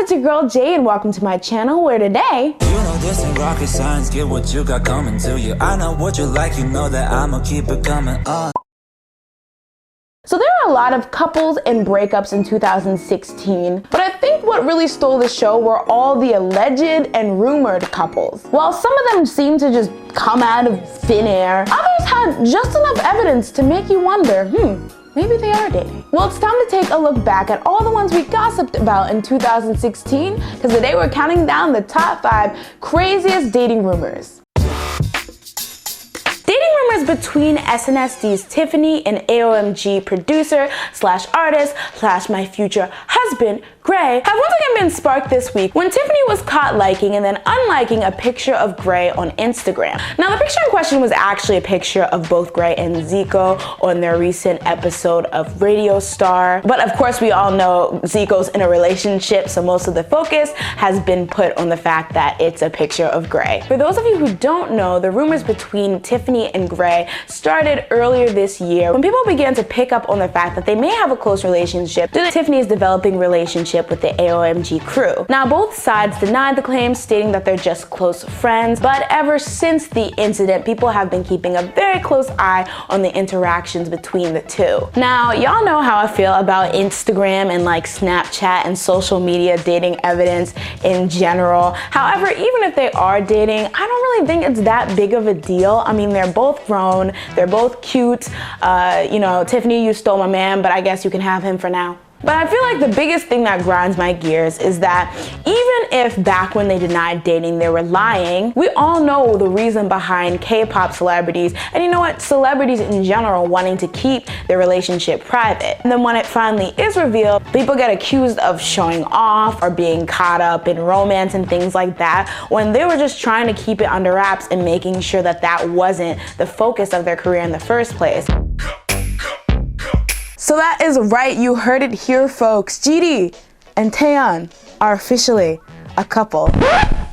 it's your girl Jay and welcome to my channel where today you know this ain't rocket science, get what you got coming to you. I know what you like, you know that I'ma keep it coming. So there are a lot of couples and breakups in 2016, but I think what really stole the show were all the alleged and rumored couples. While some of them seemed to just come out of thin air, others had just enough evidence to make you wonder, maybe they are dating. Well, it's time to take a look back at all the ones we gossiped about in 2016, because today we're counting down the top 5 craziest dating rumors. Dating rumors between SNSD Tiffany and AOMG producer slash artist slash my future husband, Grey, have once again been sparked this week when Tiffany was caught liking and then unliking a picture of Grey on Instagram. Now, the picture in question was actually a picture of both Grey and Zico on their recent episode of Radio Star. But of course, we all know Zico's in a relationship, so most of the focus has been put on the fact that it's a picture of Grey. For those of you who don't know, the rumors between Tiffany and Grey started earlier this year when people began to pick up on the fact that they may have a close relationship due to Tiffany's developing relationship with the AOMG crew. Now, both sides denied the claims, stating that they're just close friends, but ever since the incident, people have been keeping a very close eye on the interactions between the two. Now, y'all know how I feel about Instagram and like Snapchat and social media dating evidence in general. However, even if they are dating, I don't really think it's that big of a deal. I mean, they're both grown, they're both cute. You know, Tiffany, you stole my man, but I guess you can have him for now. But I feel like the biggest thing that grinds my gears is that even if back when they denied dating they were lying, we all know the reason behind K-pop celebrities, and you know what, celebrities in general wanting to keep their relationship private. And then when it finally is revealed, people get accused of showing off or being caught up in romance and things like that, when they were just trying to keep it under wraps and making sure that that wasn't the focus of their career in the first place. So that is right, you heard it here, folks. GD and Taeyang are officially a couple.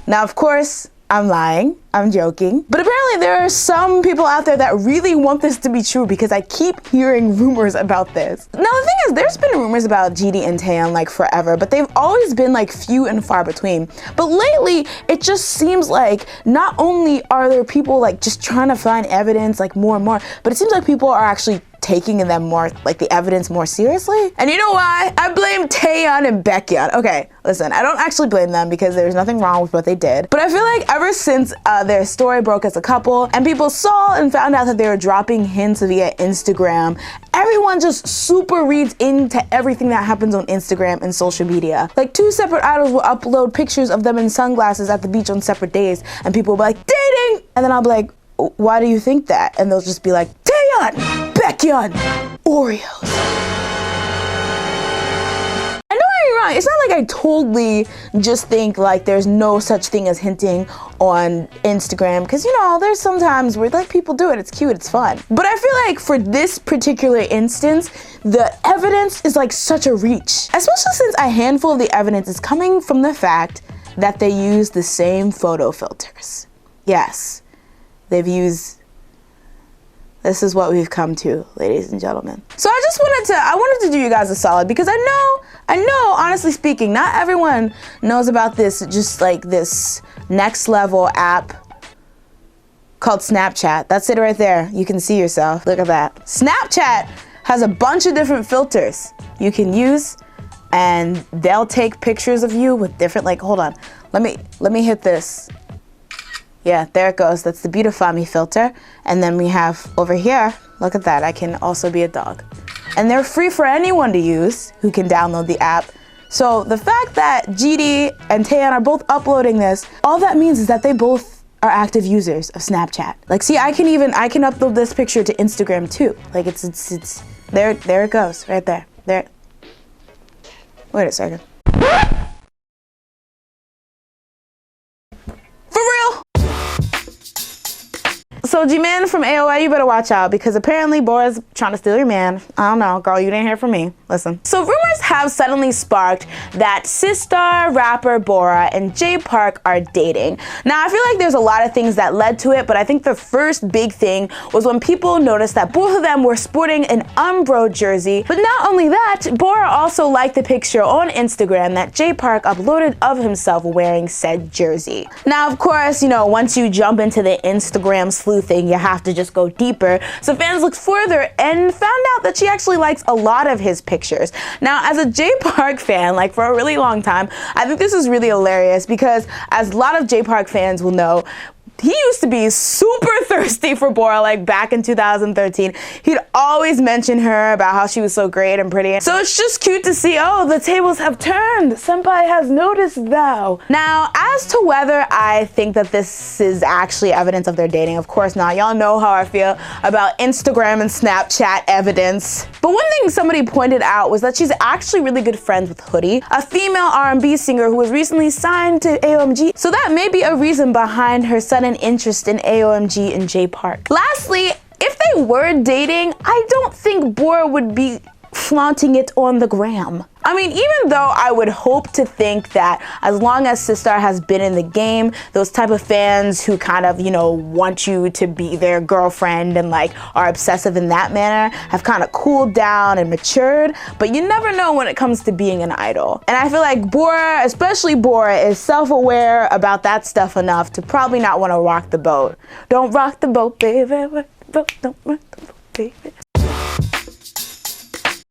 Now, of course, I'm lying, I'm joking, but apparently there are some people out there that really want this to be true because I keep hearing rumors about this. Now, the thing is, there's been rumors about GD and Taeyang like forever, but they've always been like few and far between. But lately, it just seems like not only are there people like just trying to find evidence like more and more, but it seems like people are actually taking them more, like the evidence more seriously. And you know why? I blame Taeyang and Baekhyun. Okay, listen, I don't actually blame them because there's nothing wrong with what they did. But I feel like ever since their story broke as a couple and people saw and found out that they were dropping hints via Instagram, everyone just super reads into everything that happens on Instagram and social media. Like 2 separate idols will upload pictures of them in sunglasses at the beach on separate days and people will be like, dating! And then I'll be like, why do you think that? And they'll just be like, Taeyang! Baekhyun! Oreos. And don't get me wrong, it's not like I totally just think like there's no such thing as hinting on Instagram, because you know, there's sometimes where like people do it, it's cute, it's fun. But I feel like for this particular instance, the evidence is like such a reach. Especially since a handful of the evidence is coming from the fact that they use the same photo filters. Yes, they've used. This is what we've come to, ladies and gentlemen. So I wanted to do you guys a solid because I know, honestly speaking, not everyone knows about this, just like this next level app called Snapchat. That's it right there. You can see yourself. Look at that. Snapchat has a bunch of different filters you can use, and they'll take pictures of you with different, like, hold on. Let me hit this. Yeah, there it goes. That's the Beautify Me filter. And then we have over here, look at that. I can also be a dog. And they're free for anyone to use who can download the app. So the fact that GD and Taeyang are both uploading this, all that means is that they both are active users of Snapchat. Like, see, I can upload this picture to Instagram too. Like it's there it goes, right there. There. Wait a second. So Jimin from Aewen, you better watch out because apparently Bora's trying to steal your man. I don't know, girl, you didn't hear from me. Listen. So rumors have suddenly sparked that Sistar, rapper Bora, and Jay Park are dating. Now, I feel like there's a lot of things that led to it, but I think the first big thing was when people noticed that both of them were sporting an Umbro jersey. But not only that, Bora also liked the picture on Instagram that Jay Park uploaded of himself wearing said jersey. Now, of course, you know, once you jump into the Instagram sleuthing, you have to just go deeper. So fans looked further and found out that she actually likes a lot of his pictures. Now, as a Jay Park fan, like for a really long time, I think this is really hilarious because as a lot of Jay Park fans will know, he used to be super thirsty for Bora, like back in 2013. He'd always mention her about how she was so great and pretty. So it's just cute to see, oh, the tables have turned. Senpai has noticed thou. Now, as to whether I think that this is actually evidence of their dating, of course not. Y'all know how I feel about Instagram and Snapchat evidence. But one thing somebody pointed out was that she's actually really good friends with Hoodie, a female R&B singer who was recently signed to AOMG. So that may be a reason behind her sudden interest in AOMG and Jay Park. Lastly, if they were dating, I don't think Bora would be flaunting it on the gram. I mean, even though I would hope to think that as long as Sistar has been in the game, those type of fans who kind of, you know, want you to be their girlfriend and like are obsessive in that manner have kind of cooled down and matured, but you never know when it comes to being an idol. And I feel like Bora, especially Bora, is self-aware about that stuff enough to probably not want to rock the boat. Don't rock the boat, baby. Rock the boat, don't rock the boat, baby.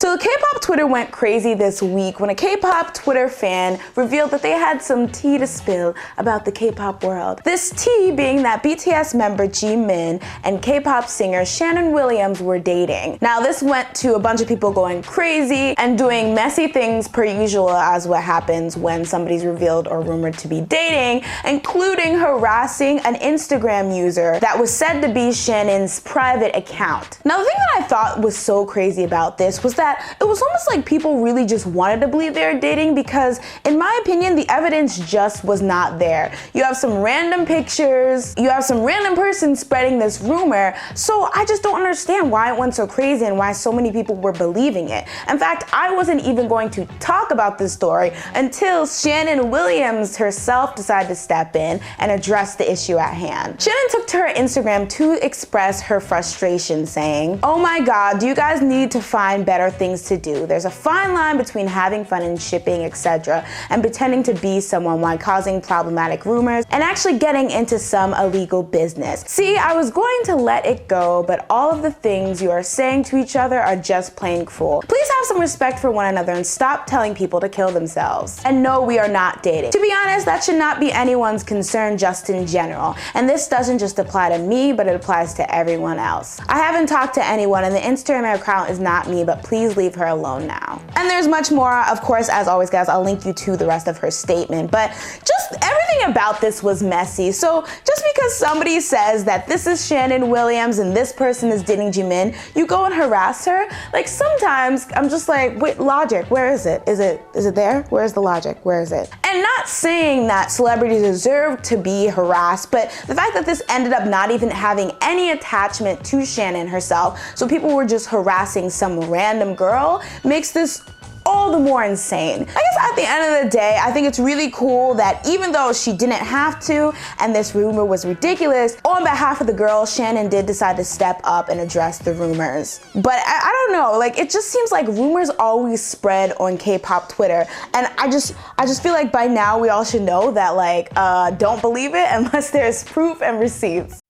So K-pop Twitter went crazy this week when a K-pop Twitter fan revealed that they had some tea to spill about the K-pop world. This tea being that BTS member Jimin and K-pop singer Shannon Williams were dating. Now this went to a bunch of people going crazy and doing messy things per usual as what happens when somebody's revealed or rumored to be dating, including harassing an Instagram user that was said to be Shannon's private account. Now the thing that I thought was so crazy about this was that it was almost like people really just wanted to believe they were dating because, in my opinion, the evidence just was not there. You have some random pictures, you have some random person spreading this rumor, so I just don't understand why it went so crazy and why so many people were believing it. In fact, I wasn't even going to talk about this story until Shannon Williams herself decided to step in and address the issue at hand. Shannon took to her Instagram to express her frustration, saying, "Oh my god, do you guys need to find better things to do? There's a fine line between having fun and shipping, etc., and pretending to be someone while causing problematic rumors and actually getting into some illegal business. See, I was going to let it go, but all of the things you are saying to each other are just plain cruel. Please have some respect for one another and stop telling people to kill themselves. And no, we are not dating. To be honest, that should not be anyone's concern just in general. And this doesn't just apply to me, but it applies to everyone else. I haven't talked to anyone and the Instagram account is not me, but please leave her alone now." And there's much more. Of course, as always, guys, I'll link you to the rest of her statement, but just everything about this was messy. So just because somebody says that this is Shannon Williams and this person is dating Jimin, you go and harass her? Like, sometimes I'm just like, wait, logic, where is it? Is it there? Where's the logic? Where is it? And not saying that celebrities deserve to be harassed, but the fact that this ended up not even having any attachment to Shannon herself, so people were just harassing some random girl, makes this all the more insane. I guess at the end of the day, I think it's really cool that even though she didn't have to and this rumor was ridiculous, on behalf of the girl, Shannon did decide to step up and address the rumors. But I don't know, like it just seems like rumors always spread on K-pop Twitter, and I just feel like by now we all should know that like don't believe it unless there's proof and receipts.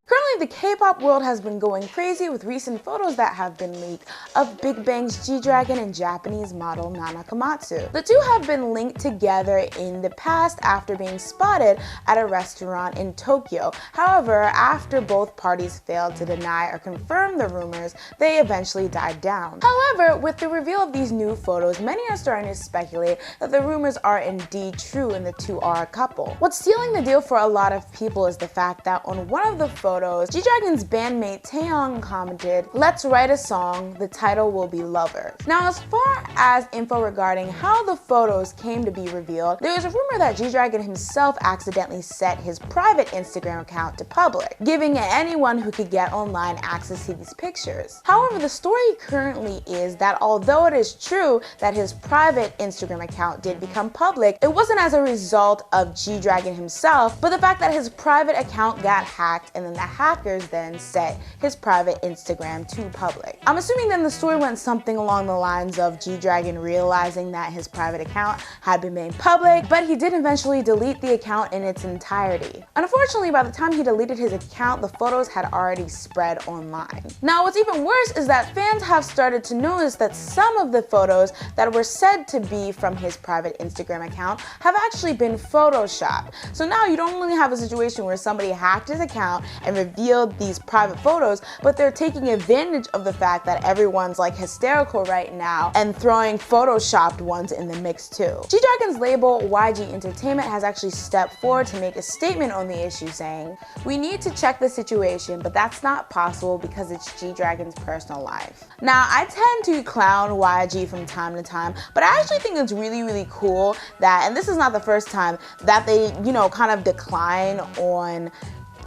Currently, the K-pop world has been going crazy with recent photos that have been leaked of Big Bang's GDragon and Japanese model Nana Komatsu. The two have been linked together in the past after being spotted at a restaurant in Tokyo. However, after both parties failed to deny or confirm the rumors, they eventually died down. However, with the reveal of these new photos, many are starting to speculate that the rumors are indeed true and the two are a couple. What's sealing the deal for a lot of people is the fact that on one of the photos, GDragon G-Dragon's bandmate Taeyang commented, "Let's write a song, the title will be Lovers." Now, as far as info regarding how the photos came to be revealed, there was a rumor that G-Dragon himself accidentally set his private Instagram account to public, giving anyone who could get online access to these pictures. However, the story currently is that although it is true that his private Instagram account did become public, it wasn't as a result of G-Dragon himself, but the fact that his private account got hacked and then the hackers then set his private Instagram to public. I'm assuming then the story went something along the lines of G-Dragon realizing that his private account had been made public, but he did eventually delete the account in its entirety. Unfortunately, by the time he deleted his account, the photos had already spread online. Now, what's even worse is that fans have started to notice that some of the photos that were said to be from his private Instagram account have actually been photoshopped. So now you don't really have a situation where somebody hacked his account and revealed these private photos, but they're taking advantage of the fact that everyone's like hysterical right now and throwing photoshopped ones in the mix too. G-Dragon's label YG Entertainment has actually stepped forward to make a statement on the issue saying, "We need to check the situation, but that's not possible because it's G-Dragon's personal life." Now, I tend to clown YG from time to time, but I actually think it's really cool that, and this is not the first time, that they, kind of decline on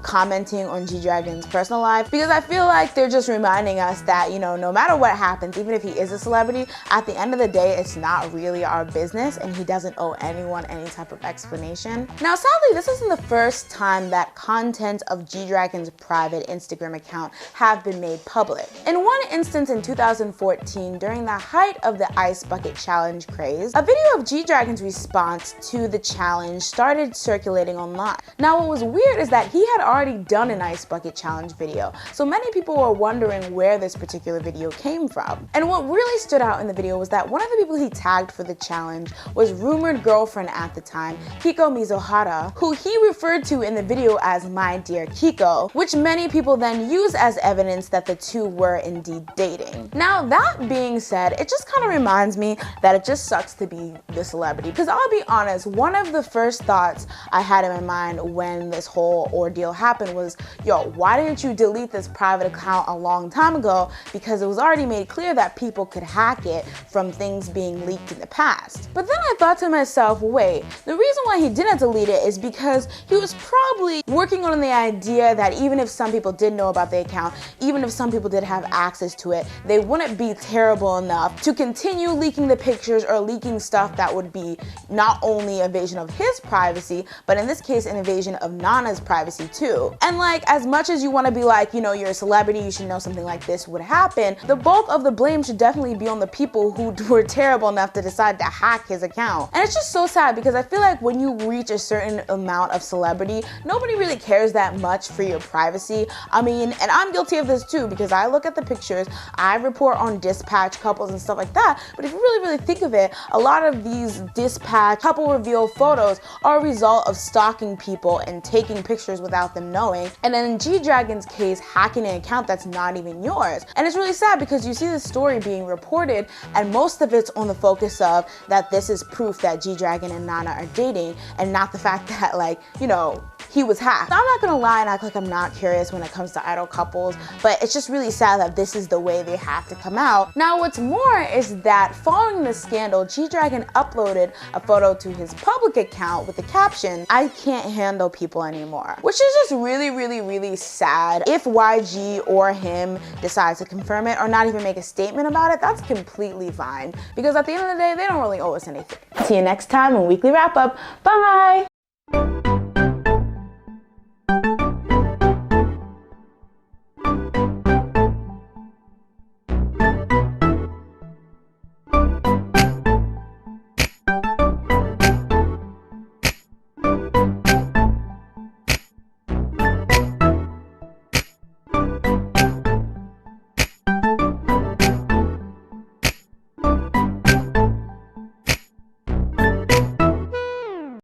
commenting on G-Dragon's personal life, because I feel like they're just reminding us that, no matter what happens, even if he is a celebrity, at the end of the day, it's not really our business and he doesn't owe anyone any type of explanation. Now, sadly, this isn't the first time that content of G-Dragon's private Instagram account have been made public. In one instance in 2014, during the height of the Ice Bucket Challenge craze, a video of G-Dragon's response to the challenge started circulating online. Now, what was weird is that he had already done an Ice Bucket Challenge video, so many people were wondering where this particular video came from. And what really stood out in the video was that one of the people he tagged for the challenge was rumored girlfriend at the time, Kiko Mizuhara, who he referred to in the video as "my dear Kiko," which many people then used as evidence that the two were indeed dating. Now, that being said, it just kind of reminds me that it just sucks to be the celebrity, because I'll be honest, one of the first thoughts I had in my mind when this whole ordeal happened was, yo, why didn't you delete this private account a long time ago? Because it was already made clear that people could hack it from things being leaked in the past. But then I thought to myself, wait, the reason why he didn't delete it is because he was probably working on the idea that even if some people did know about the account, even if some people did have access to it, they wouldn't be terrible enough to continue leaking the pictures or leaking stuff that would be not only an invasion of his privacy, but in this case, an invasion of Nana's privacy too. And like, as much as you want to be like, you're a celebrity, you should know something like this would happen, the bulk of the blame should definitely be on the people who were terrible enough to decide to hack his account. And it's just so sad, because I feel like when you reach a certain amount of celebrity, nobody really cares that much for your privacy. I mean, and I'm guilty of this too, because I look at the pictures, I report on dispatch couples and stuff like that, but if you really think of it, a lot of these dispatch couple reveal photos are a result of stalking people and taking pictures without them knowing, and then in G-Dragon's case, hacking an account that's not even yours. And it's really sad because you see the story being reported and most of it's on the focus of that this is proof that G-Dragon and Nana are dating, and not the fact that, like, he was hacked. I'm not gonna lie and act like I'm not curious when it comes to idol couples, but it's just really sad that this is the way they have to come out. Now, what's more is that following the scandal, G-Dragon uploaded a photo to his public account with the caption, "I can't handle people anymore," which is just really sad. If YG or him decides to confirm it or not even make a statement about it, that's completely fine, because at the end of the day, they don't really owe us anything. See you next time in Weekly Wrap Up. Bye!